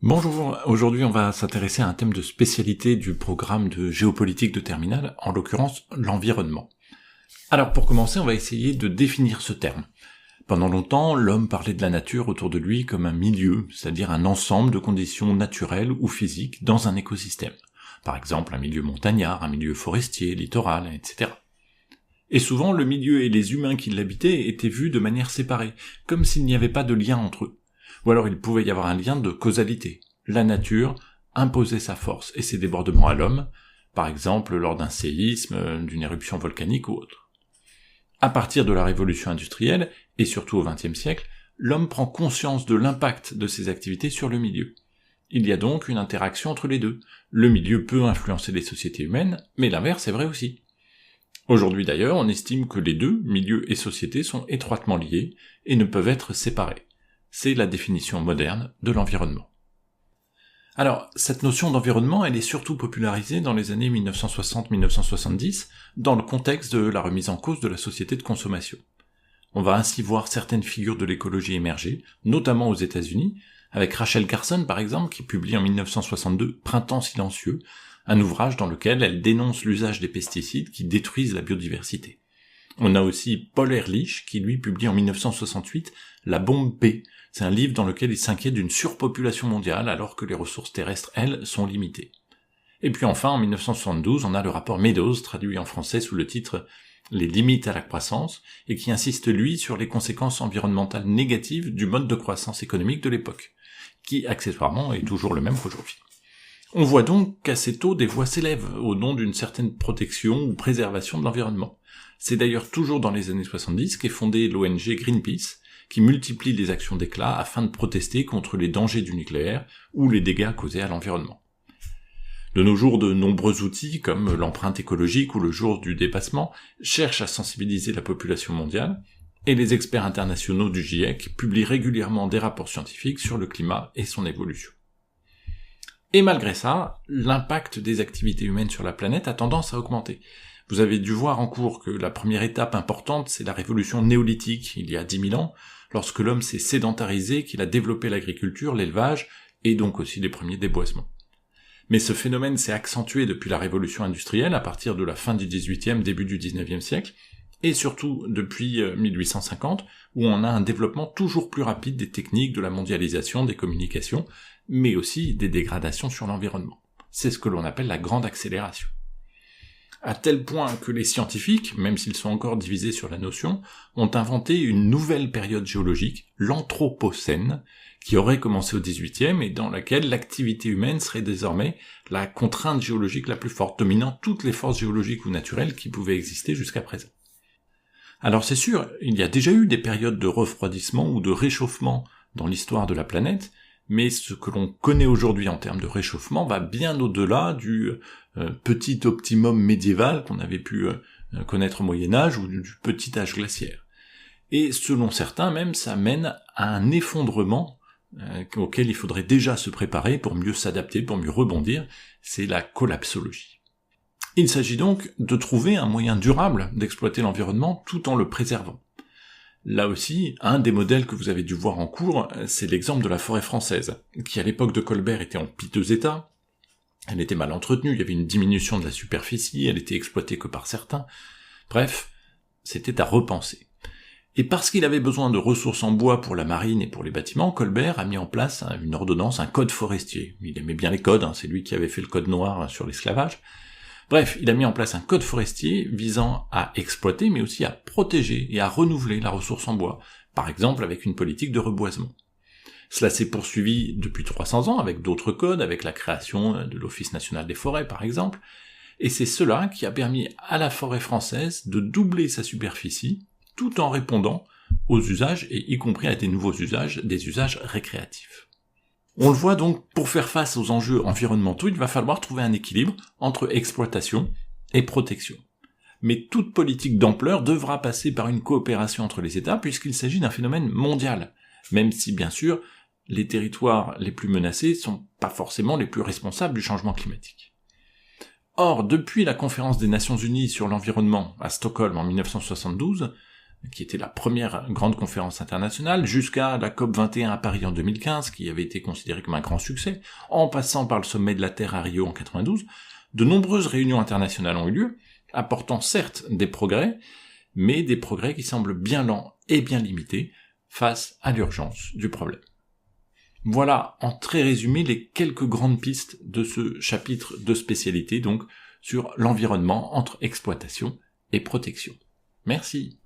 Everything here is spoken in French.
Bonjour, aujourd'hui on va s'intéresser à un thème de spécialité du programme de géopolitique de terminale, en l'occurrence l'environnement. Alors pour commencer, on va essayer de définir ce terme. Pendant longtemps, l'homme parlait de la nature autour de lui comme un milieu, c'est-à-dire un ensemble de conditions naturelles ou physiques dans un écosystème. Par exemple un milieu montagnard, un milieu forestier, littoral, etc. Et souvent le milieu et les humains qui l'habitaient étaient vus de manière séparée, comme s'il n'y avait pas de lien entre eux. Ou alors il pouvait y avoir un lien de causalité. La nature imposait sa force et ses débordements à l'homme, par exemple lors d'un séisme, d'une éruption volcanique ou autre. À partir de la révolution industrielle, et surtout au XXe siècle, l'homme prend conscience de l'impact de ses activités sur le milieu. Il y a donc une interaction entre les deux. Le milieu peut influencer les sociétés humaines, mais l'inverse est vrai aussi. Aujourd'hui d'ailleurs, on estime que les deux, milieu et société, sont étroitement liés et ne peuvent être séparés. C'est la définition moderne de l'environnement. Alors, cette notion d'environnement, elle est surtout popularisée dans les années 1960-1970, dans le contexte de la remise en cause de la société de consommation. On va ainsi voir certaines figures de l'écologie émerger, notamment aux États-Unis, avec Rachel Carson par exemple, qui publie en 1962 Printemps silencieux, un ouvrage dans lequel elle dénonce l'usage des pesticides qui détruisent la biodiversité. On a aussi Paul Ehrlich, qui lui publie en 1968 La bombe P. C'est un livre dans lequel il s'inquiète d'une surpopulation mondiale alors que les ressources terrestres, elles, sont limitées. Et puis enfin, en 1972, on a le rapport Meadows, traduit en français sous le titre Les limites à la croissance, et qui insiste, lui, sur les conséquences environnementales négatives du mode de croissance économique de l'époque, qui, accessoirement, est toujours le même qu'aujourd'hui. On voit donc qu'assez tôt des voix s'élèvent au nom d'une certaine protection ou préservation de l'environnement. C'est d'ailleurs toujours dans les années 70 qu'est fondée l'ONG Greenpeace, qui multiplie les actions d'éclat afin de protester contre les dangers du nucléaire ou les dégâts causés à l'environnement. De nos jours, de nombreux outils, comme l'empreinte écologique ou le jour du dépassement, cherchent à sensibiliser la population mondiale, et les experts internationaux du GIEC publient régulièrement des rapports scientifiques sur le climat et son évolution. Et malgré ça, l'impact des activités humaines sur la planète a tendance à augmenter. Vous avez dû voir en cours que la première étape importante, c'est la révolution néolithique, il y a 10 000 ans, lorsque l'homme s'est sédentarisé, qu'il a développé l'agriculture, l'élevage, et donc aussi les premiers déboisements. Mais ce phénomène s'est accentué depuis la révolution industrielle, à partir de la fin du XVIIIe, début du XIXe siècle, et surtout depuis 1850, où on a un développement toujours plus rapide des techniques de la mondialisation, des communications, mais aussi des dégradations sur l'environnement. C'est ce que l'on appelle la grande accélération. À tel point que les scientifiques, même s'ils sont encore divisés sur la notion, ont inventé une nouvelle période géologique, l'Anthropocène, qui aurait commencé au XVIIIe et dans laquelle l'activité humaine serait désormais la contrainte géologique la plus forte, dominant toutes les forces géologiques ou naturelles qui pouvaient exister jusqu'à présent. Alors c'est sûr, il y a déjà eu des périodes de refroidissement ou de réchauffement dans l'histoire de la planète, mais ce que l'on connaît aujourd'hui en termes de réchauffement va bien au-delà du petit optimum médiéval qu'on avait pu connaître au Moyen-Âge ou du petit âge glaciaire. Et selon certains même, ça mène à un effondrement auquel il faudrait déjà se préparer pour mieux s'adapter, pour mieux rebondir, c'est la collapsologie. Il s'agit donc de trouver un moyen durable d'exploiter l'environnement tout en le préservant. Là aussi, un des modèles que vous avez dû voir en cours, c'est l'exemple de la forêt française, qui à l'époque de Colbert était en piteux état, elle était mal entretenue, il y avait une diminution de la superficie, elle était exploitée que par certains, bref, c'était à repenser. Et parce qu'il avait besoin de ressources en bois pour la marine et pour les bâtiments, Colbert a mis en place une ordonnance, un code forestier. Il aimait bien les codes, c'est lui qui avait fait le code noir sur l'esclavage. Bref, il a mis en place un code forestier visant à exploiter, mais aussi à protéger et à renouveler la ressource en bois, par exemple avec une politique de reboisement. Cela s'est poursuivi depuis 300 ans avec d'autres codes, avec la création de l'Office national des forêts par exemple, et c'est cela qui a permis à la forêt française de doubler sa superficie, tout en répondant aux usages, et y compris à des nouveaux usages, des usages récréatifs. On le voit donc, pour faire face aux enjeux environnementaux, il va falloir trouver un équilibre entre exploitation et protection. Mais toute politique d'ampleur devra passer par une coopération entre les États, puisqu'il s'agit d'un phénomène mondial, même si, bien sûr, les territoires les plus menacés sont pas forcément les plus responsables du changement climatique. Or, depuis la conférence des Nations Unies sur l'environnement à Stockholm en 1972, qui était la première grande conférence internationale, jusqu'à la COP21 à Paris en 2015, qui avait été considérée comme un grand succès, en passant par le sommet de la Terre à Rio en 92, de nombreuses réunions internationales ont eu lieu, apportant certes des progrès, mais des progrès qui semblent bien lents et bien limités face à l'urgence du problème. Voilà, en très résumé, les quelques grandes pistes de ce chapitre de spécialité, donc, sur l'environnement entre exploitation et protection. Merci.